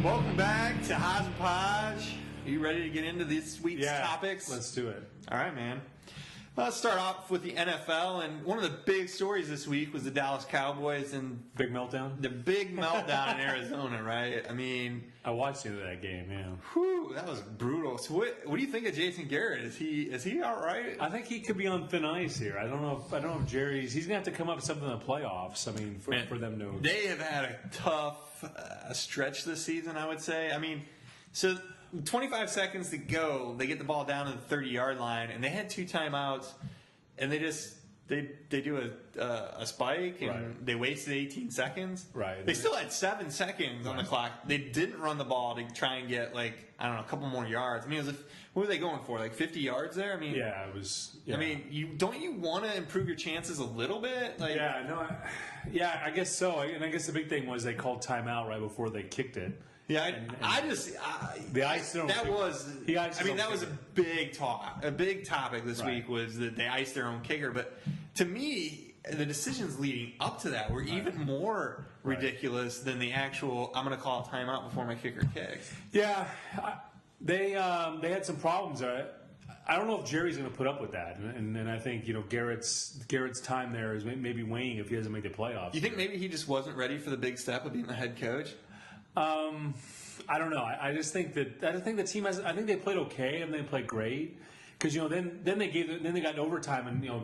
Welcome back to Hodge and Podge. Are you ready to get into this week's topics? Let's do it. All right, man. Well, let's start off with the NFL, and one of the big stories this week was the Dallas Cowboys and Big meltdown? the big meltdown in Arizona, right? I mean, I watched you that game, yeah. whew, that was brutal. So what do you think of Jason Garrett? Is he all right? I think he could be on thin ice here. I don't know if Jerry's. He's gonna have to come up with something in the playoffs. I mean, for them to. They have had a tough stretch this season, I would say. I mean, so 25 seconds to go, they get the ball down to the 30-yard line, and they had 2 timeouts, and they do a spike, and they wasted 18 seconds. Right. They still had 7 seconds on the clock. They didn't run the ball to try and get, a couple more yards. I mean, what were they going for, 50 yards there? I mean, yeah, it was. Yeah. I mean, don't you want to improve your chances a little bit? I guess so. And I guess the big thing was they called timeout right before they kicked it. Yeah, the ice that was a big topic this week was that they iced their own kicker. But to me, the decisions leading up to that were even more ridiculous than the actual. I'm going to call a timeout before my kicker kicks. Yeah, they had some problems. I don't know if Jerry's going to put up with that, and I think Garrett's time there is maybe waning if he doesn't make the playoffs. You think maybe he just wasn't ready for the big step of being the head coach? I don't know. I just think the team has. I think they played okay and they played great because then they got overtime and the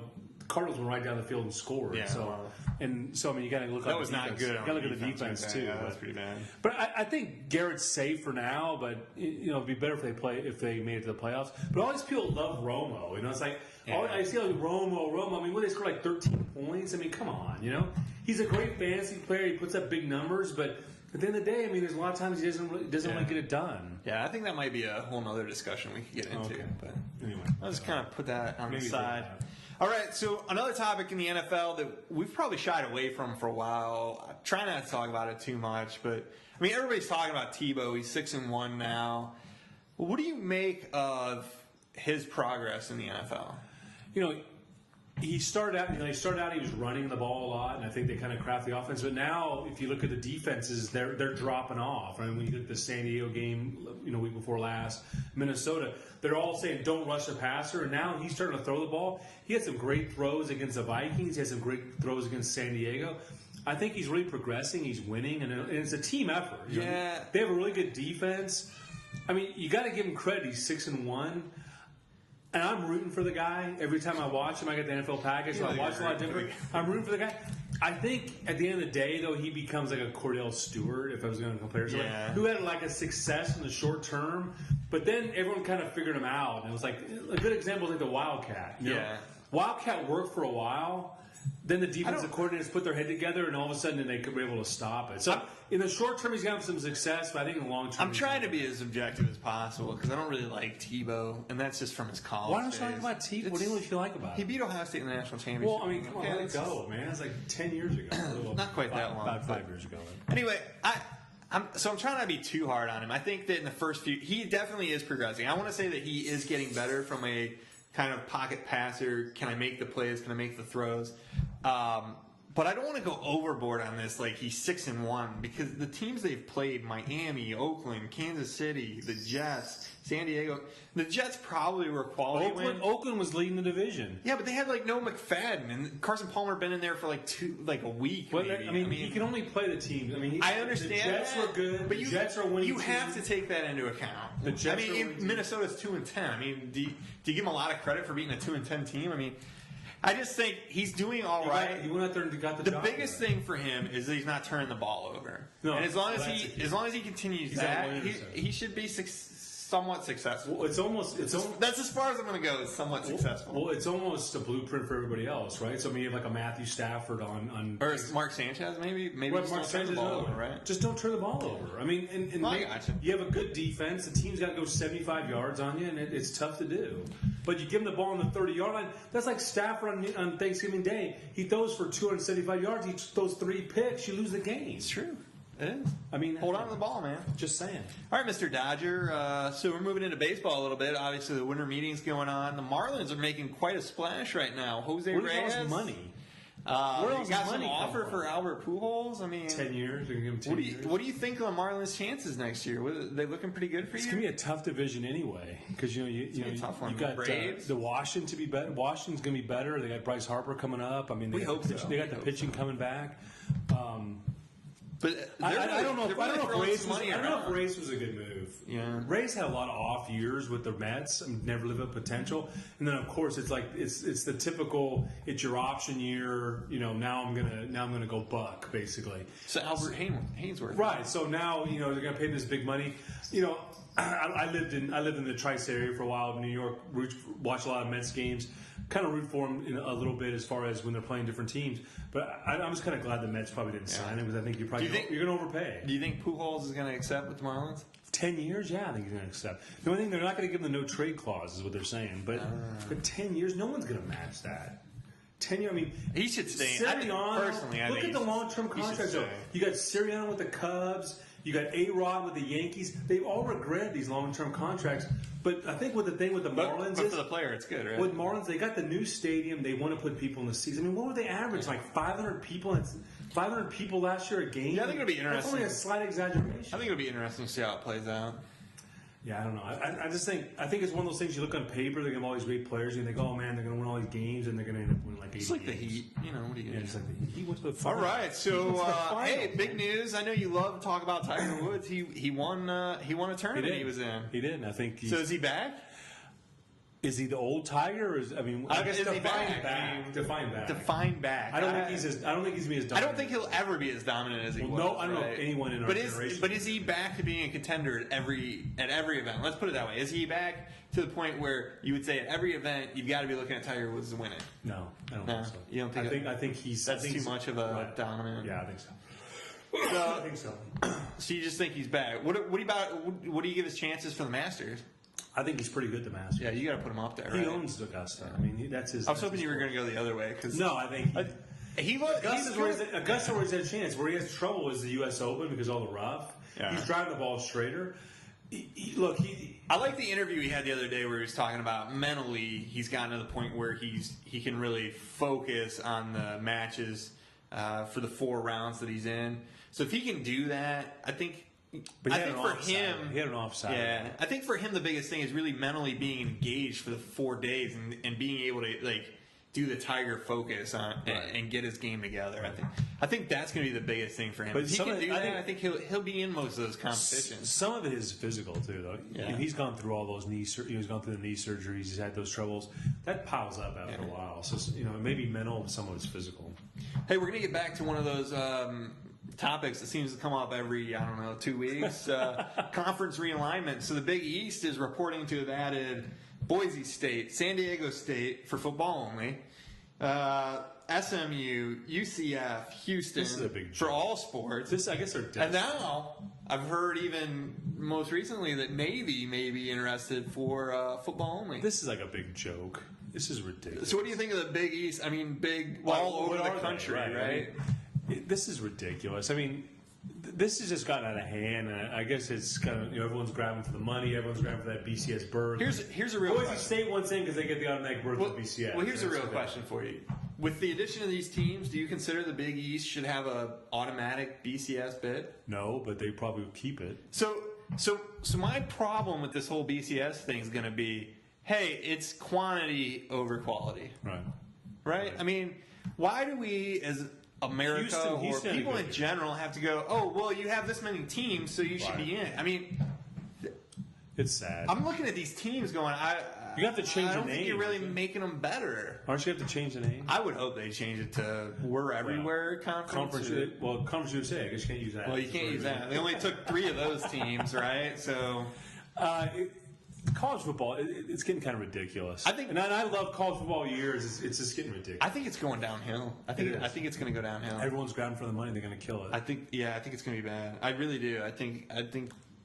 Cardinals went right down the field and scored. Yeah. So I mean you got to look. That was not good. You got to look at the defense too. Yeah, that was pretty bad. But I think Garrett's safe for now. But it'd be better if they made it to the playoffs. But all these people love Romo. It's like I see Romo. I mean, they scored 13 points. I mean, come on. He's a great fantasy player. He puts up big numbers, but at the end of the day, I mean, there's a lot of times he doesn't really get it done. Yeah, I think that might be a whole other discussion we could get into. Okay. But anyway, I'll just kind of put that on the side. All right, so another topic in the NFL that we've probably shied away from for a while. I try not to talk about it too much, but I mean, everybody's talking about Tebow. He's 6-1 now. What do you make of his progress in the NFL? He started out. He was running the ball a lot, and I think they kind of craft the offense. But now, if you look at the defenses, they're dropping off. I mean, when you look at the San Diego game, week before last, Minnesota, they're all saying don't rush the passer. And now he's starting to throw the ball. He had some great throws against the Vikings. He had some great throws against San Diego. I think he's really progressing. He's winning, and it's a team effort. Yeah, they have a really good defense. I mean, you got to give him credit. He's 6-1. And I'm rooting for the guy. Every time I watch him, I get the NFL package, so I watch a lot of different. I'm rooting for the guy. I think at the end of the day, though, he becomes like a Cordell Stewart, if I was going to compare somebody, who had a success in the short term, but then everyone kind of figured him out. And it was like a good example is like the Wildcat. Wildcat worked for a while. Then the defensive coordinators put their head together, and all of a sudden they were able to stop it. So in the short term, he's got some success, but I think in the long term, I'm trying to be as objective as possible because I don't really like Tebow, and that's just from his college. Why don't you talk about Tebow? What do you like about him? He beat Ohio State in the national championship. Well, I mean, come on, let it go, man. It's like 10 years ago. Not quite that long. About 5 years ago. Anyway, I'm trying not to be too hard on him. I think that in the first few, he definitely is progressing. I want to say that he is getting better from a kind of pocket passer. Can I make the plays? Can I make the throws? But I don't want to go overboard on this. Like he's 6-1 because the teams they've played: Miami, Oakland, Kansas City, the Jets, San Diego. The Jets probably were quality win. Oakland was leading the division. Yeah, but they had no McFadden and Carson Palmer been in there for a week. Well, I mean, he can only play the team. I mean, I understand. The Jets were good. But the Jets are winning. You have to take that into account. The Jets Minnesota's 2-10. I mean, do you give him a lot of credit for beating a 2-10 team? I mean. I just think he's doing all right. He went out there and got the job. The biggest thing for him is that he's not turning the ball over. No, and as long as he continues that, he should be somewhat successful. Well, that's as far as I'm going to go. Is somewhat successful. Well, it's almost a blueprint for everybody else, right? So I mean, you have like a Matthew Stafford on or Mark Sanchez, maybe Mark Sanchez, right? Just don't turn the ball over. I mean, and you have a good defense. The team's got to go 75 yards on you, and it's tough to do. But you give him the ball on the 30-yard line. That's like Stafford on Thanksgiving Day. He throws for 275 yards. He throws 3 picks. You lose the game. It's true. It is. I mean, hold on to the ball, man. Just saying. All right, Mr. Dodger. So we're moving into baseball a little bit. Obviously, the winter meeting's going on. The Marlins are making quite a splash right now. Jose Reyes. Where's all his money? Where else You got is some money offer come for from? Albert Pujols. I mean, 10 years. They're going to give him 10 years. what do you think of the Marlins' chances next year? Are they looking pretty good for It's you? going to be a tough division anyway, because you be a tough one. you got Braves. the Washington to be better. Washington's going to be better. They got Bryce Harper coming up. I mean, We hope so. They got the pitching coming back. But I don't know. I don't know if Reyes was a good move. Yeah. Reyes had a lot of off years with the Mets. I mean, never lived up potential. And then of course it's like it's the typical. It's your option year. Now I'm gonna go buck basically. So Albert Hainsworth. Right. So now they're gonna pay this big money. I lived in the Tri-State area for a while in New York. Watched a lot of Mets games. Kind of root for them a little bit as far as when they're playing different teams. But I'm just kind of glad the Mets probably didn't sign him because I think you're going to overpay. Do you think Pujols is going to accept with the Marlins? 10 years? Yeah, I think he's going to accept. The only thing, they're not going to give him the no trade clause is what they're saying. But 10 years, no one's going to match that. 10 years, I mean, he should stay. Sirianni, look at the long-term contracts. You got Sirianni with the Cubs. You got A-Rod with the Yankees. They've all regretted these long-term contracts. But I think what the thing with the Marlins but for the player, it's good, right? With Marlins, they got the new stadium. They want to put people in the seats. I mean, what were they average? Like 500 people? 500 people last year a game? Yeah, I think it'll be interesting. That's only a slight exaggeration. I think it'll be interesting to see how it plays out. Yeah, I don't know. I just think it's one of those things you look on paper. They're going to have all these great players, and you think, oh man, they're going to win all these games, and they're going to end up winning like 80 It's like the games. Heat, what do you Yeah, do? it's like the Heat went to the All final. right, so hey, big news. I know you love to talk about Tiger Woods. He won a tournament he was in. He did. And I think So is he back? Is he the old Tiger? Or I guess is he define back? back. Define back. Define back. I don't think he's gonna be as dominant. I don't think he'll ever be as dominant as he was. No, I don't know right? anyone in our generation. But is he back to being a contender at every event? Let's put it that way. Is he back to the point where you would say at every event you've got to be looking at Tiger Woods to win it? No, I don't think so. You don't think? I think he's. That's too much of a dominant. Yeah, I think so. I think so. So you just think he's back? What do you give his chances for the Masters? I think he's pretty good, the Masters. Yeah, you got to put him up there. He right? owns Augusta. I mean, that's his. I was hoping you were going to go the other way because no, I think Augusta where he's had a chance. Where he has trouble is the U.S. Open because of all the rough. Yeah. He's driving the ball straighter. I like the interview he had the other day where he was talking about mentally he's gotten to the point where he can really focus on the matches for the 4 rounds that he's in. So if he can do that, I think. But I think for him, he had an offside. Yeah, I think for him the biggest thing is really mentally being engaged for the 4 days and being able to do the Tiger focus on and get his game together. I think that's going to be the biggest thing for him. But if he can do that, I think he'll be in most of those competitions. Some of it is physical too, though. Yeah. He's gone through all those he's gone through the knee surgeries. He's had those troubles. That piles up after a while. So maybe mental, but some of it's physical. Hey, we're going to get back to one of those topics that seems to come up every 2 weeks. Conference realignment. So the Big East is reporting to have added Boise State, San Diego State for football only, SMU, UCF, Houston This is a big for joke. all sports. I guess they're And now I've heard even most recently that Navy may be interested for football only. This is like a big joke. This is ridiculous. So what do you think of the Big East? I mean, all over the country, right? This is ridiculous. I mean, this has just gotten out of hand, and I guess it's kind of everyone's grabbing for the money. Everyone's grabbing for that BCS berth. Here's a real Boise question. State wants in because they get the automatic berth with BCS. Well, here's a real question for you. With the addition of these teams, do you consider the Big East should have a automatic BCS bid? No, but they probably will keep it. So my problem with this whole BCS thing is going to be, hey, it's quantity over quality. Right? I mean, why do we as America or people in general have to go, oh, well, you have this many teams, so you should be in. I mean, it's sad. I'm looking at these teams going, you have to change the name. I don't think you're really making them better. Aren't you have to change the name? I would hope they change it to We're Everywhere Conference. Conference USA. I guess you can't use that. Well, you can't use that. They only took 3 of those teams, right? So, college football, it's getting kind of ridiculous. And I love college football years. It's just getting ridiculous. I think it's going downhill. I think it's going to go downhill. Everyone's grabbing for the money. They're going to kill it. I think it's going to be bad. I really do. I think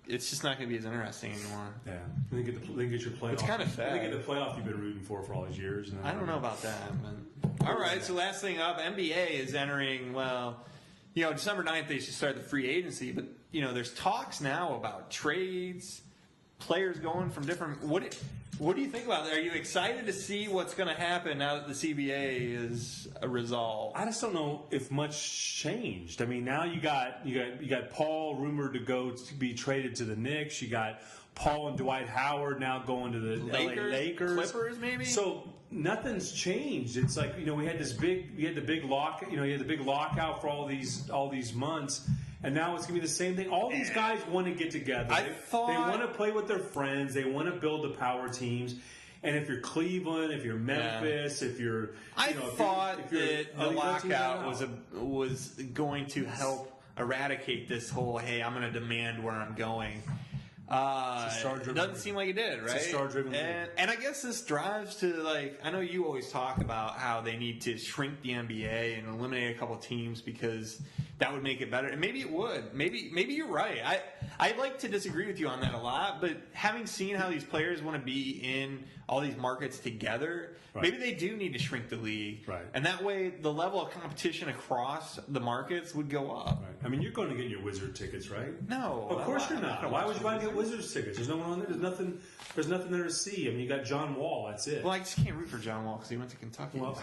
it's just not going to be as interesting anymore. Yeah, they get your playoff. It's kind of sad. They get the playoff you've been rooting for all these years. And I don't know about that. But all right. So last thing up, NBA is entering. Well, December 9th they should start the free agency, but there's talks now about trades. players going from different. What do you think about that? Are you excited to see what's going to happen now that the CBA is resolved? I just don't know if much changed. I mean, now you got Paul rumored to be traded to the Knicks. You got Paul and Dwight Howard now going to the LA Lakers, Clippers, maybe. So nothing's changed. It's like, we had the big lockout for all these months. And now it's going to be the same thing. All these guys want to get together. They want to play with their friends. They want to build the power teams. And if you're Cleveland, if you're Memphis, if you're... I thought that the lockout was going to help eradicate this whole, hey, I'm going to demand where I'm going. It doesn't seem like it did, right? It's a star-driven league. And I guess this drives to, I know you always talk about how they need to shrink the NBA and eliminate a couple teams because that would make it better. And maybe it would. Maybe you're right. I'd like to disagree with you on that a lot, but having seen how these players want to be in all these markets together, maybe they do need to shrink the league. Right. And that way the level of competition across the markets would go up. Right. I mean, you're going to get your Wizard tickets, right? No. Of course you're not. Why would you want to get Wizards tickets? There's no one on there. There's nothing there to see. I mean, you got John Wall. That's it. Well, I just can't root for John Wall because he went to Kentucky. Well,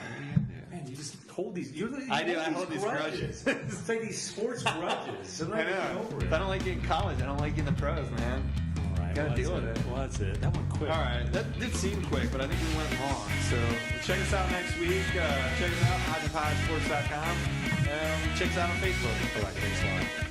man, you just hold these. I hold these grudges. It's like these sports grudges. I know. If I don't like getting college, I don't like getting the pros, man. All right. Gotta deal with it. Well, that's it. That went quick. All right. That did seem quick, but I think we went long. So check us out next week. Check us out, HodgeandPodgeSports.com. Check us out on Facebook. All right. Thanks a lot.